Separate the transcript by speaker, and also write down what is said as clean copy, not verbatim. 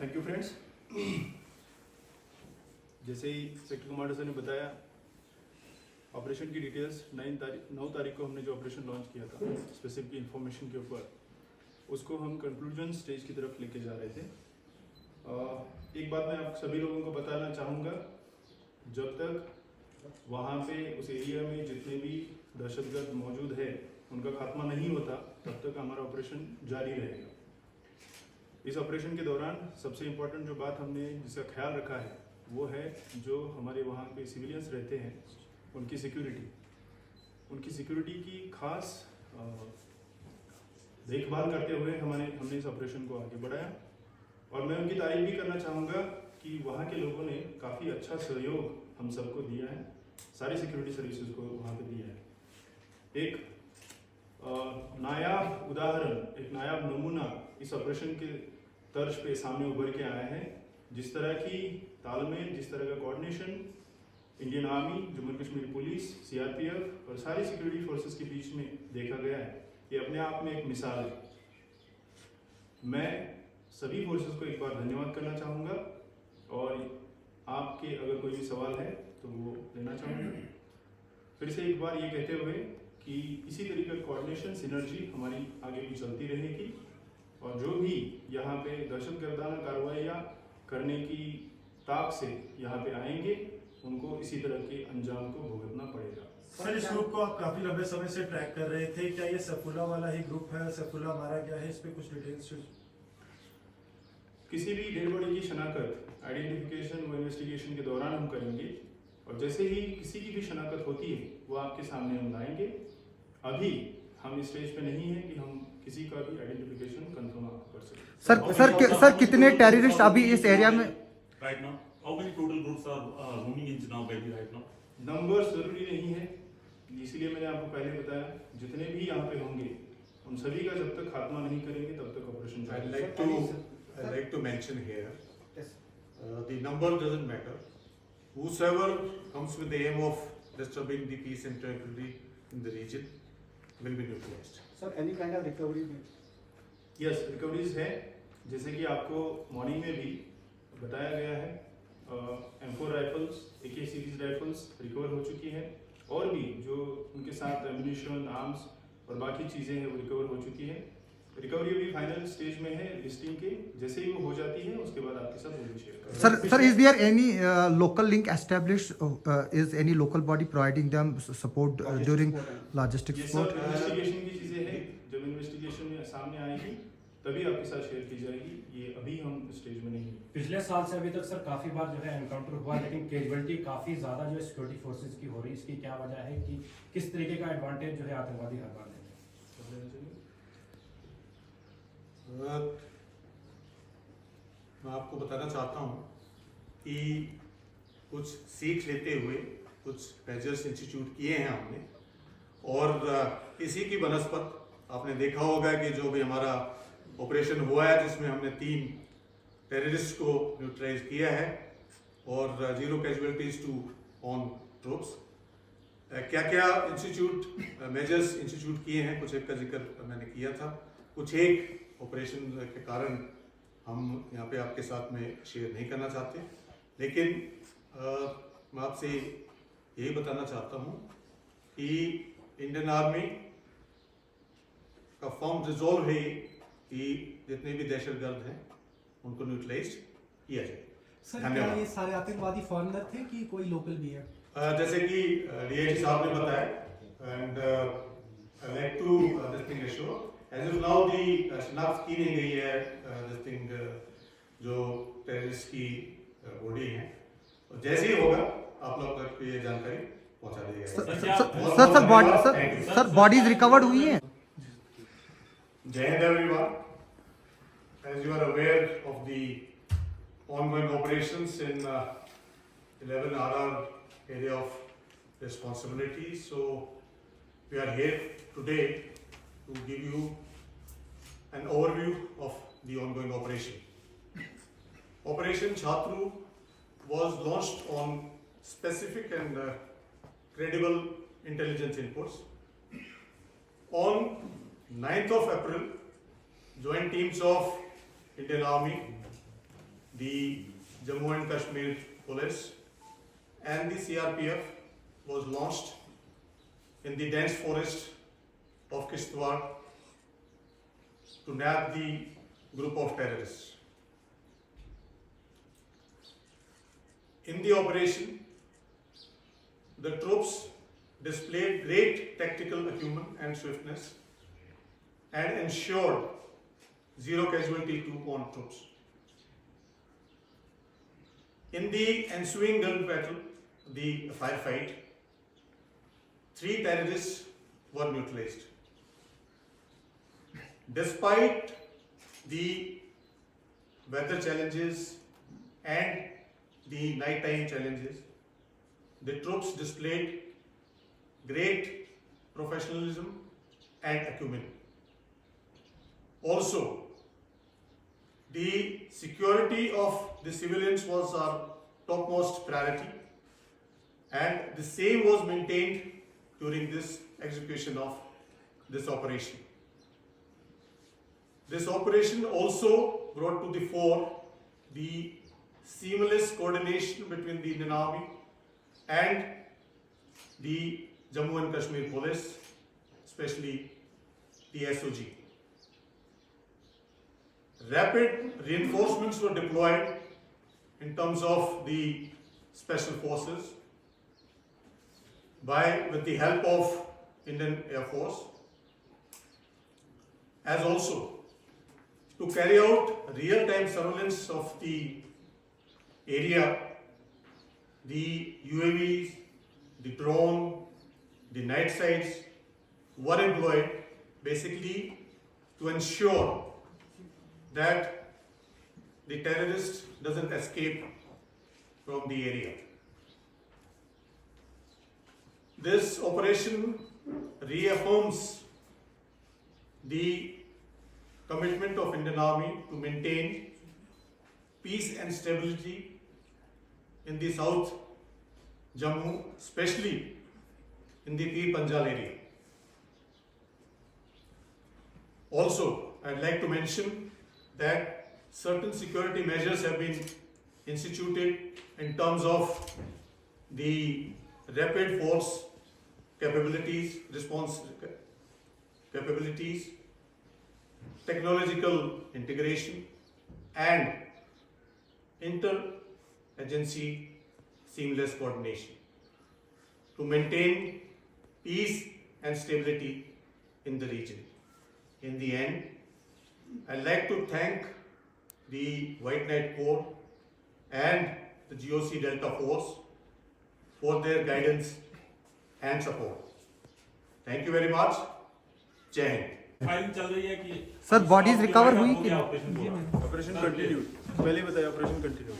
Speaker 1: Thank you friends. जैसे ही sector commander sir ने बताया, ऑपरेशन की डिटेल्स 9 तारीख को हमने जो ऑपरेशन लॉन्च किया था स्पेसिफिक इंफॉर्मेशन के ऊपर, उसको हम कंक्लूजन स्टेज की तरफ लेके जा रहे थे। एक बात मैं आप सभी लोगों को बताना चाहूँगा, जब तक वहाँ पे उस एरिया में जितने भी दहशतगर्द मौजूद है उनका खात्मा नहीं होता, तब तक हमारा ऑपरेशन जारी रहेगा। इस ऑपरेशन के दौरान सबसे इम्पोर्टेंट जो बात हमने जिसका ख्याल रखा है वो है जो हमारे वहाँ पे सिविलियंस रहते हैं उनकी सिक्योरिटी की खास देखभाल करते हुए हमने इस ऑपरेशन को आगे बढ़ाया। और मैं उनकी तारीफ भी करना चाहूँगा कि वहाँ के लोगों ने काफ़ी अच्छा सहयोग हम सबको दिया है, सारी सिक्योरिटी सर्विसेज को वहाँ पे दिया है। एक नायाब उदाहरण, एक नायाब नमूना इस ऑपरेशन के तर्ज पे सामने उभर के आया है। जिस तरह की तालमेल, जिस तरह का coordination Indian army, Jammu Kashmir police, CRPF और सारी सिक्योरिटी फोर्सेस के बीच में देखा गया है, ये अपने आप में एक मिसाल है। मैं सभी फोर्सेस को एक बार धन्यवाद करना चाहूँगा और आपके अगर कोई भी सवाल है तो वो लेना चाहूँगा। फिर से एक बार ये कहते हुए कि इसी तरीके का कोऑर्डिनेशन, सिनर्जी हमारी आगे भी चलती रहेगी और जो भी यहाँ पे दहशतगर्दाना कार्रवाइयाँ करने की ताक से यहाँ पे आएंगे उनको इसी तरह के अंजाम को भुगतना पड़ेगा।
Speaker 2: सर, इस ग्रुप को आप काफी लंबे समय से ट्रैक कर रहे थे, क्या ये सैफुल्लाह वाला ही ग्रुप है? सैफुल्लाह मारा गया है, इस पे कुछ डिटेल्स?
Speaker 1: किसी भी डेड बॉडी की शनाख्त, आइडेंटिफिकेशन व इन्वेस्टिगेशन के दौरान हम करेंगे और जैसे ही किसी की भी शनाख्त होती है वो आपके सामने हम लाएंगे। अभी हम इस स्टेज पे नहीं है कि हम किसी का भी आइडेंटिफिकेशन कंफर्म कर सकें।
Speaker 3: सर कितने टेररिस्ट अभी इस एरिया में?
Speaker 4: Right now, how many total groups are roaming in Jinnah Valley right now?
Speaker 1: Number जरूरी नहीं है, इसलिए मैंने आपको पहले बताया जितने भी यहाँ पे होंगे उन सभी का जब तक खात्मा नहीं करेंगे तब तक ऑपरेशन जारी।
Speaker 5: I'd like to mention here, the number doesn't matter. Whosoever comes with the aim of disturbing the peace and tranquility in the region will be neutralized.
Speaker 6: Sir, any kind of recovery?
Speaker 1: Yes, recoveries है, जैसे कि आपको morning में भी बताया गया है। M4 rifles, AK series rifles recover हो चुकी हैं और भी जो उनके साथ एम्युनिशन, आर्म्स और बाकी चीज़ें हैं वो रिकवर हो चुकी हैं। रिकवरी अभी फाइनल स्टेज में है लिस्टिंग के, जैसे ही वो हो जाती है उसके बाद आपके साथ वो भी शेयर करेंगे।
Speaker 3: Sir, is there any local link established? Is any local body providing them support during logistic
Speaker 1: ये
Speaker 3: support?
Speaker 1: सब इन्वेस्टिगेशन की चीज़ें हैं, जब इन्वेस्टिगेशन में सामने आएगी तभी आपके साथ शेयर की जाएगी, ये अभी हम स्टेज में नहीं।
Speaker 7: पिछले साल से अभी तक सर काफी बार जो है एनकाउंटर हुआ, लेकिन कैजुअलिटी काफी ज्यादा जो है सिक्योरिटी फोर्सेज की हो रही है, इसकी क्या वजह है कि किस तरीके का एडवांटेज जो है आतंकवादी हर बार लेते हैं?
Speaker 5: मैं आपको बताना चाहता हूँ कि कुछ सीख लेते हुए कुछ मेजर्स इंस्टीट्यूट किए हैं हमने और इसी की बनस्पत आपने देखा होगा कि जो भी हमारा ऑपरेशन हुआ है जिसमें हमने 3 टेररिस्ट को न्यूट्रलाइज किया है और 0 कैजुअलिटीज टू ऑन ट्रूप्स। क्या क्या मेजर्स इंस्टीट्यूट किए हैं, कुछ एक का जिक्र मैंने किया था, कुछ एक ऑपरेशन के कारण हम यहाँ पे आपके साथ में शेयर नहीं करना चाहते, लेकिन मैं आपसे यही बताना चाहता हूँ कि इंडियन आर्मी का फर्म रिजॉल्व है कि जितने भी दहशतगर्द हैं उनको न्यूट्रलाइज किया जाए।
Speaker 8: सर, क्या ये सारे आतंकवादी फॉरेनर थे कि कोई लोकल भी है?
Speaker 5: जैसे कि डीआईजी साहब ने बताया, and I like to this thing assure as of now the शनाख्त की नहीं गई है दिस थिंग जो टेररिस्ट की बॉडी है, और जैसे ही होगा आप लोग तक ये जानकारी पहुंचा दी जाएगी।
Speaker 3: सर बॉडीज रिकवर्ड हुई हैं?
Speaker 5: Jai Hind everyone. As you are aware of the ongoing operations in 11 RR area of responsibility, so we are here today to give you an overview of the ongoing operation. Operation Chatru was launched on specific and credible intelligence inputs. On 9th of April, joint teams of Indian Army, the Jammu and Kashmir Police and the CRPF was launched in the dense forest of Kishtwar to nab the group of terrorists. In the operation, the troops displayed great tactical acumen and swiftness and ensured zero casualty to on troops. In the ensuing gun battle, the firefight, 3 terrorists were neutralized. Despite the weather challenges and the nighttime challenges, the troops displayed great professionalism and acumen. Also, the security of the civilians was our topmost priority, and the same was maintained during this execution of this operation. This operation also brought to the fore the seamless coordination between the Indian Army and the Jammu and Kashmir Police, especially the SOG. Rapid reinforcements were deployed in terms of the special forces with the help of Indian Air Force, as also to carry out real-time surveillance of the area, the UAVs, the drone, the night sights were employed basically to ensure that the terrorist doesn't escape from the area. This operation reaffirms the commitment of Indian Army to maintain peace and stability in the South Jammu, especially in the Pir Panjal area. Also, I'd like to mention that certain security measures have been instituted in terms of the rapid force capabilities, response capabilities, technological integration, and inter-agency seamless coordination to maintain peace and stability in the region. In the end, I'd like to thank the White Knight Corps and the GOC Delta Force for their guidance and support. Thank you very much. Jai Hind.
Speaker 4: Filing चल रही है कि
Speaker 3: Sir, bodies recover हुई कि नहीं?
Speaker 4: Operation
Speaker 1: operation continue, पहले बताया operation continue.